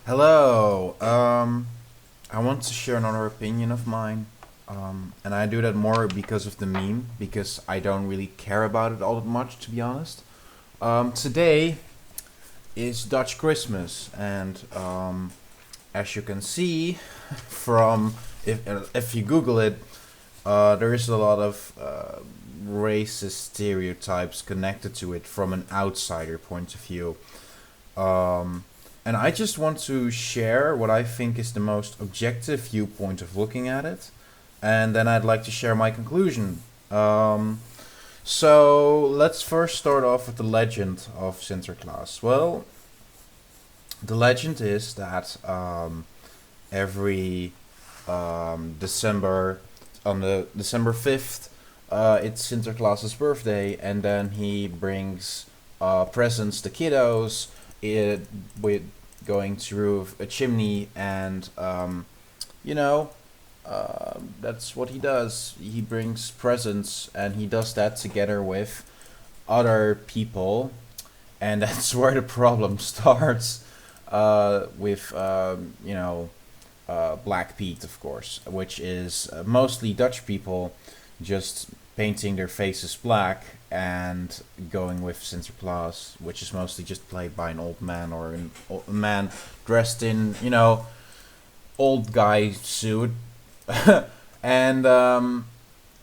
Hello. I want to share another opinion of mine. And I do that more because of the meme, because I don't really care about it all that much, to be honest. Today is Dutch Christmas, and as you can see from if you Google it, there is a lot of racist stereotypes connected to it from an outsider point of view. Um, and I just want to share what I think is the most objective viewpoint of looking at it. And then I'd like to share my conclusion. So let's first start off with the legend of Sinterklaas. Well, the legend is that every December, on the December 5th, it's Sinterklaas's birthday, and then he brings presents to kiddos it, with going through a chimney, and you know, that's what he does. He brings presents, and he does that together with other people, and that's where the problem starts with Black Pete, of course, which is mostly Dutch people just painting their faces black and going with Sinterklaas, which is mostly just played by an old man or a man dressed in, old guy suit. And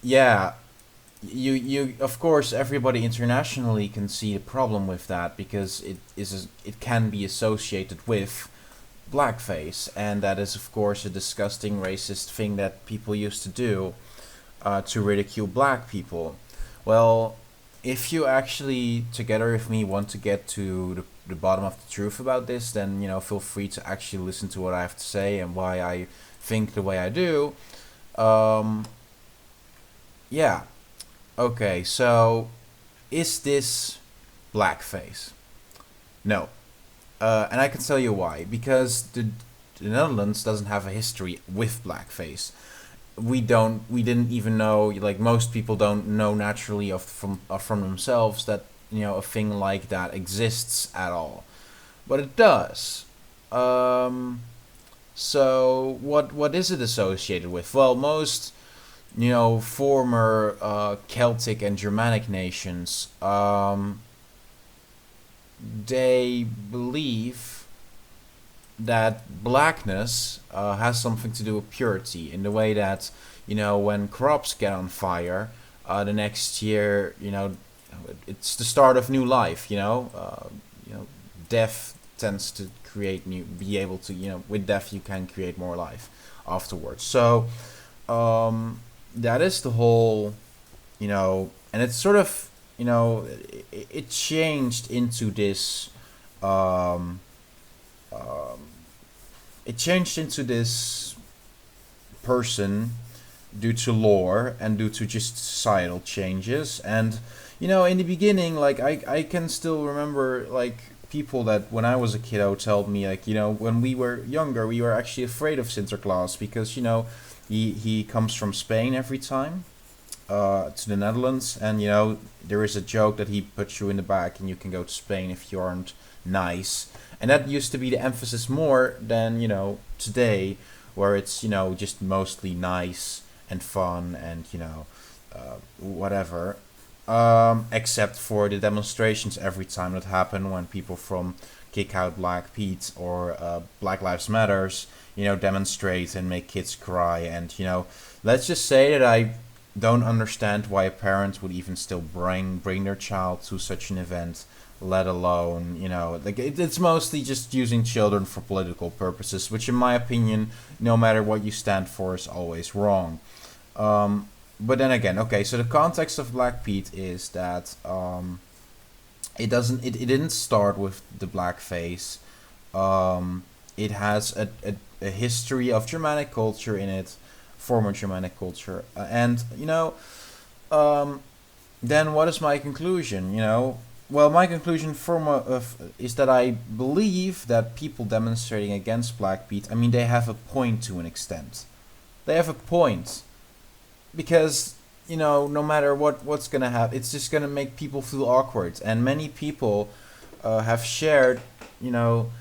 yeah, you of course everybody internationally can see the problem with that because it can be associated with blackface, and that is of course a disgusting racist thing that people used to do to ridicule black people. Well, if you actually, together with me, want to get to the bottom of the truth about this, then feel free to actually listen to what I have to say and why I think the way I do. Um, yeah. Okay. So, is this blackface? No. And I can tell you why. Because the Netherlands doesn't have a history with blackface. We didn't even know, like most people don't know naturally from themselves that a thing like that exists at all, but it does. um what is it associated with? Well, most former Celtic and Germanic nations, they believe that blackness has something to do with purity, in the way that when crops get on fire, the next year, it's the start of new life. Death tends to create new, be able to, with death you can create more life afterwards. So that is the whole, and it's sort of, it changed into this. Um, um, it changed into this person due to lore and due to just societal changes. And in the beginning, like I can still remember, like, people that when I was a kiddo told me, like, when we were younger we were actually afraid of Sinterklaas because he comes from Spain every time to the Netherlands, and there is a joke that he puts you in the back and you can go to Spain if you aren't nice. And that used to be the emphasis more than today, where it's just mostly nice and fun and whatever. Except for the demonstrations every time that happen when people from Kick Out Black Pete or Black Lives Matters demonstrate and make kids cry. And let's just say that I don't understand why a parent would even still bring their child to such an event, let alone like it's mostly just using children for political purposes, which in my opinion, no matter what you stand for, is always wrong. But then again, okay, so the context of Black Pete is that it didn't start with the blackface. It has a history of Germanic culture in it, former Germanic culture. And um, then what is my conclusion? Well, my conclusion is that I believe that people demonstrating against Black Pete, I mean, they have a point to an extent. They have a point because no matter what's gonna happen, it's just gonna make people feel awkward. And many people have shared, you know,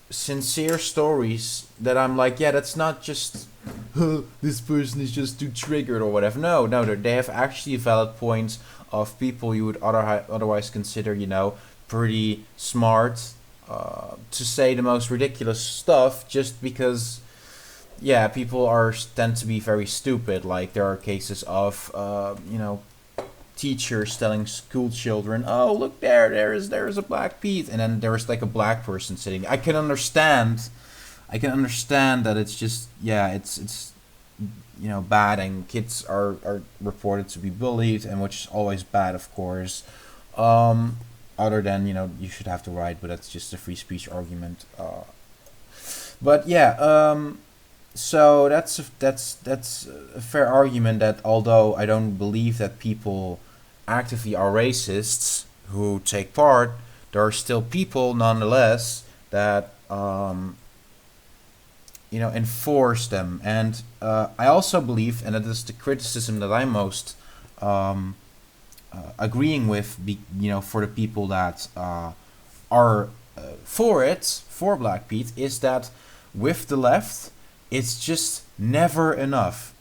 sincere stories that I'm like, yeah, that's not just this person is just too triggered or whatever. No, no, they have actually valid points of people you would otherwise consider, pretty smart, to say the most ridiculous stuff just because, yeah, people are tend to be very stupid. Like there are cases of, teachers telling school children, "Oh, look there's a black Pete," and then there's like a black person sitting. I can understand that it's just, yeah, it's bad, and kids are reported to be bullied, and which is always bad, of course. Other than you should have the right, but that's just a free speech argument. But yeah, so that's a fair argument that although I don't believe that people actively are racists who take part, there are still people nonetheless that enforce them. And I also believe, and that is the criticism that I'm most agreeing with, for the people that are for Black Pete, is that with the left, it's just never enough.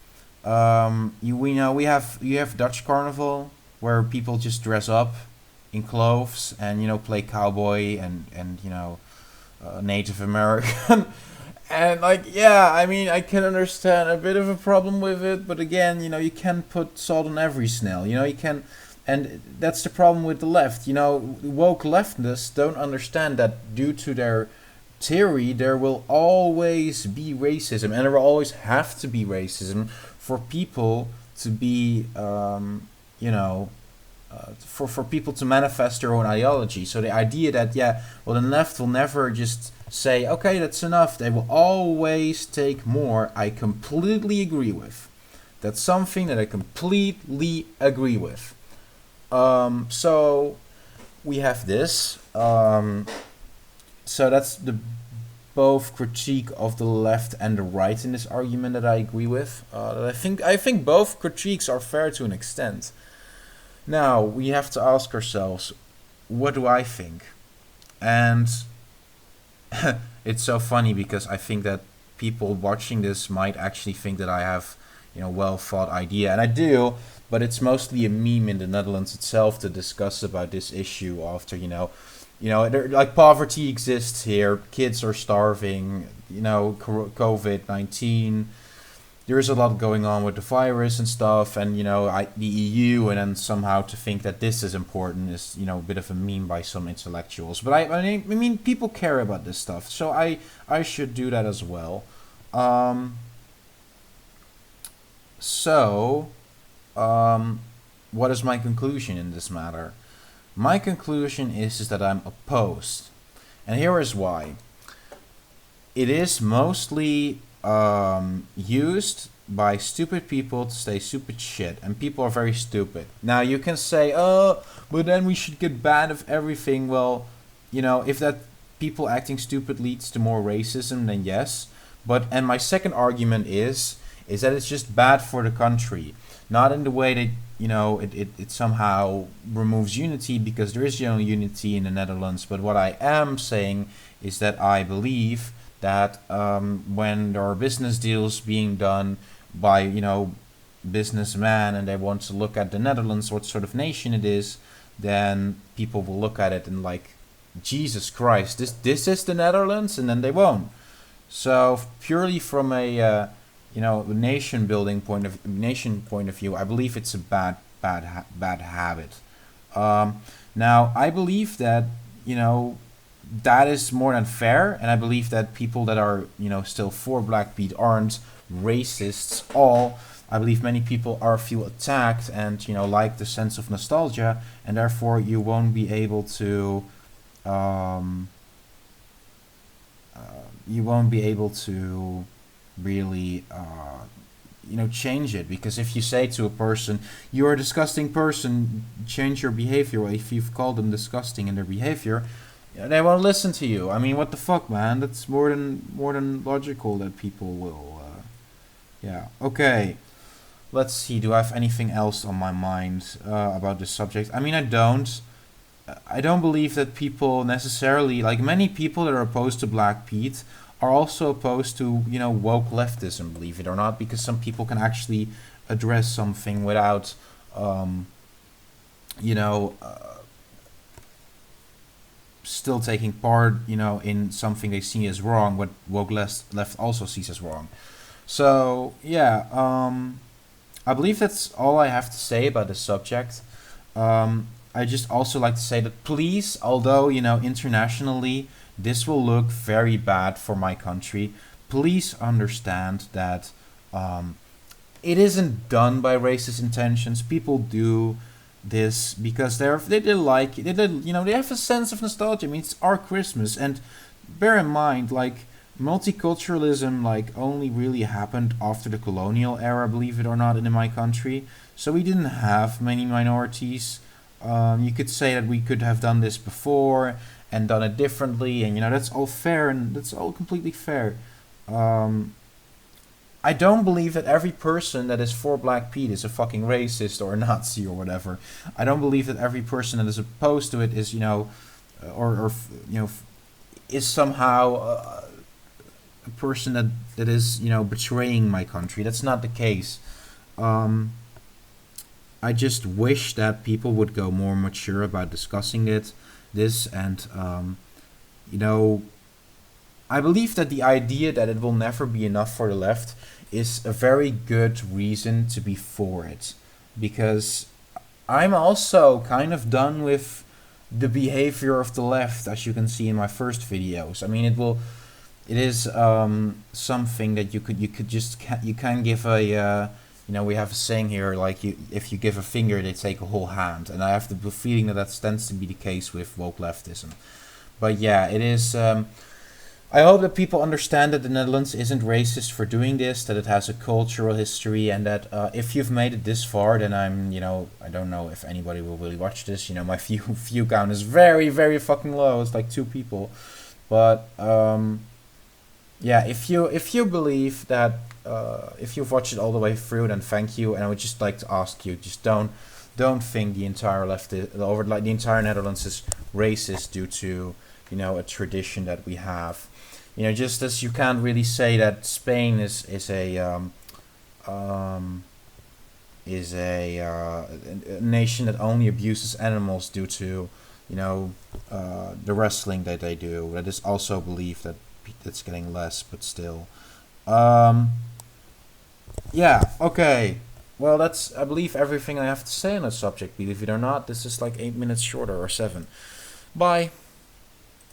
We have Dutch Carnival where people just dress up in clothes and play cowboy and Native American. And like, yeah, I mean, I can understand a bit of a problem with it, but again, you can't put salt on every snail. You can, and that's the problem with the left. Woke leftists don't understand that due to their theory, there will always be racism, and there will always have to be racism for people to be, for people to manifest their own ideology. So the idea that, yeah, well, the left will never just say, okay, that's enough. They will always take more. I completely agree with. That's something that I completely agree with. So we have this. So that's the both critique of the left and the right in this argument that I agree with. That I think both critiques are fair to an extent. Now we have to ask ourselves, what do I think? And it's so funny because I think that people watching this might actually think that I have, well thought idea, and I do, but it's mostly a meme in the Netherlands itself to discuss about this issue after, like poverty exists here, kids are starving, COVID-19. There's a lot going on with the virus and stuff, and the EU, and then somehow to think that this is important is a bit of a meme by some intellectuals. But I mean people care about this stuff, so I should do that as well. So, what is my conclusion in this matter? My conclusion is that I'm opposed, and here is why. It is mostly used by stupid people to say stupid shit, and people are very stupid. Now you can say, oh, but then we should get banned of everything. Well, if that people acting stupid leads to more racism, then yes. And my second argument is that it's just bad for the country, not in the way that it somehow removes unity, because there is general unity in the Netherlands. But what I am saying is that I believe that when there are business deals being done by businessmen, and they want to look at the Netherlands, what sort of nation it is, then people will look at it and like, Jesus Christ, this is the Netherlands, and then they won't. So purely from a nation point of view, I believe it's a bad habit. Now I believe that that is more than fair, and I believe that people that are still for Black Pete aren't racists. I believe many people feel attacked and like the sense of nostalgia, and therefore you won't be able to really change it, because if you say to a person, you're a disgusting person, change your behavior, or if you've called them disgusting in their behavior, they won't listen to you. I mean, what the fuck, man? That's more than logical that people will. Yeah. Okay. Let's see. Do I have anything else on my mind about this subject? I mean, I don't. I don't believe that people necessarily, like many people that are opposed to Black Pete, are also opposed to, woke leftism, believe it or not, because some people can actually address something without, um, you know, still taking part, in something they see as wrong, what woke left also sees as wrong. So yeah, I believe that's all I have to say about this subject. I just also like to say that please, although internationally this will look very bad for my country, please understand that it isn't done by racist intentions. People do this because they like they have a sense of nostalgia. I mean, it's our Christmas, and bear in mind, like, multiculturalism only really happened after the colonial era, believe it or not, in my country. So we didn't have many minorities. You could say that we could have done this before and done it differently, and that's all fair and that's all completely fair. Um, I don't believe that every person that is for Black Pete is a fucking racist or a Nazi or whatever. I don't believe that every person that is opposed to it is, or is somehow a person that is, betraying my country. That's not the case. Um, I just wish that people would go more mature about discussing this, and you know, I believe that the idea that it will never be enough for the left is a very good reason to be for it, because I'm also kind of done with the behavior of the left, as you can see in my first videos. I mean, it is something that you could just you can give a we have a saying here, like, if you give a finger they take a whole hand, and I have the feeling that tends to be the case with woke leftism. But yeah, it is. I hope that people understand that the Netherlands isn't racist for doing this, that it has a cultural history, and that if you've made it this far, then I don't know if anybody will really watch this. My view count is very, very fucking low. It's like 2 people. But yeah, if you believe that, if you've watched it all the way through, then thank you. And I would just like to ask you, just don't think the entire the entire Netherlands is racist due to a tradition that we have. Just as you can't really say that Spain is a nation that only abuses animals due to the wrestling that they do. That is also believed that it's getting less, but still. Yeah. Okay. Well, that's, I believe, everything I have to say on the subject. Believe it or not, this is like 8 minutes shorter or 7. Bye.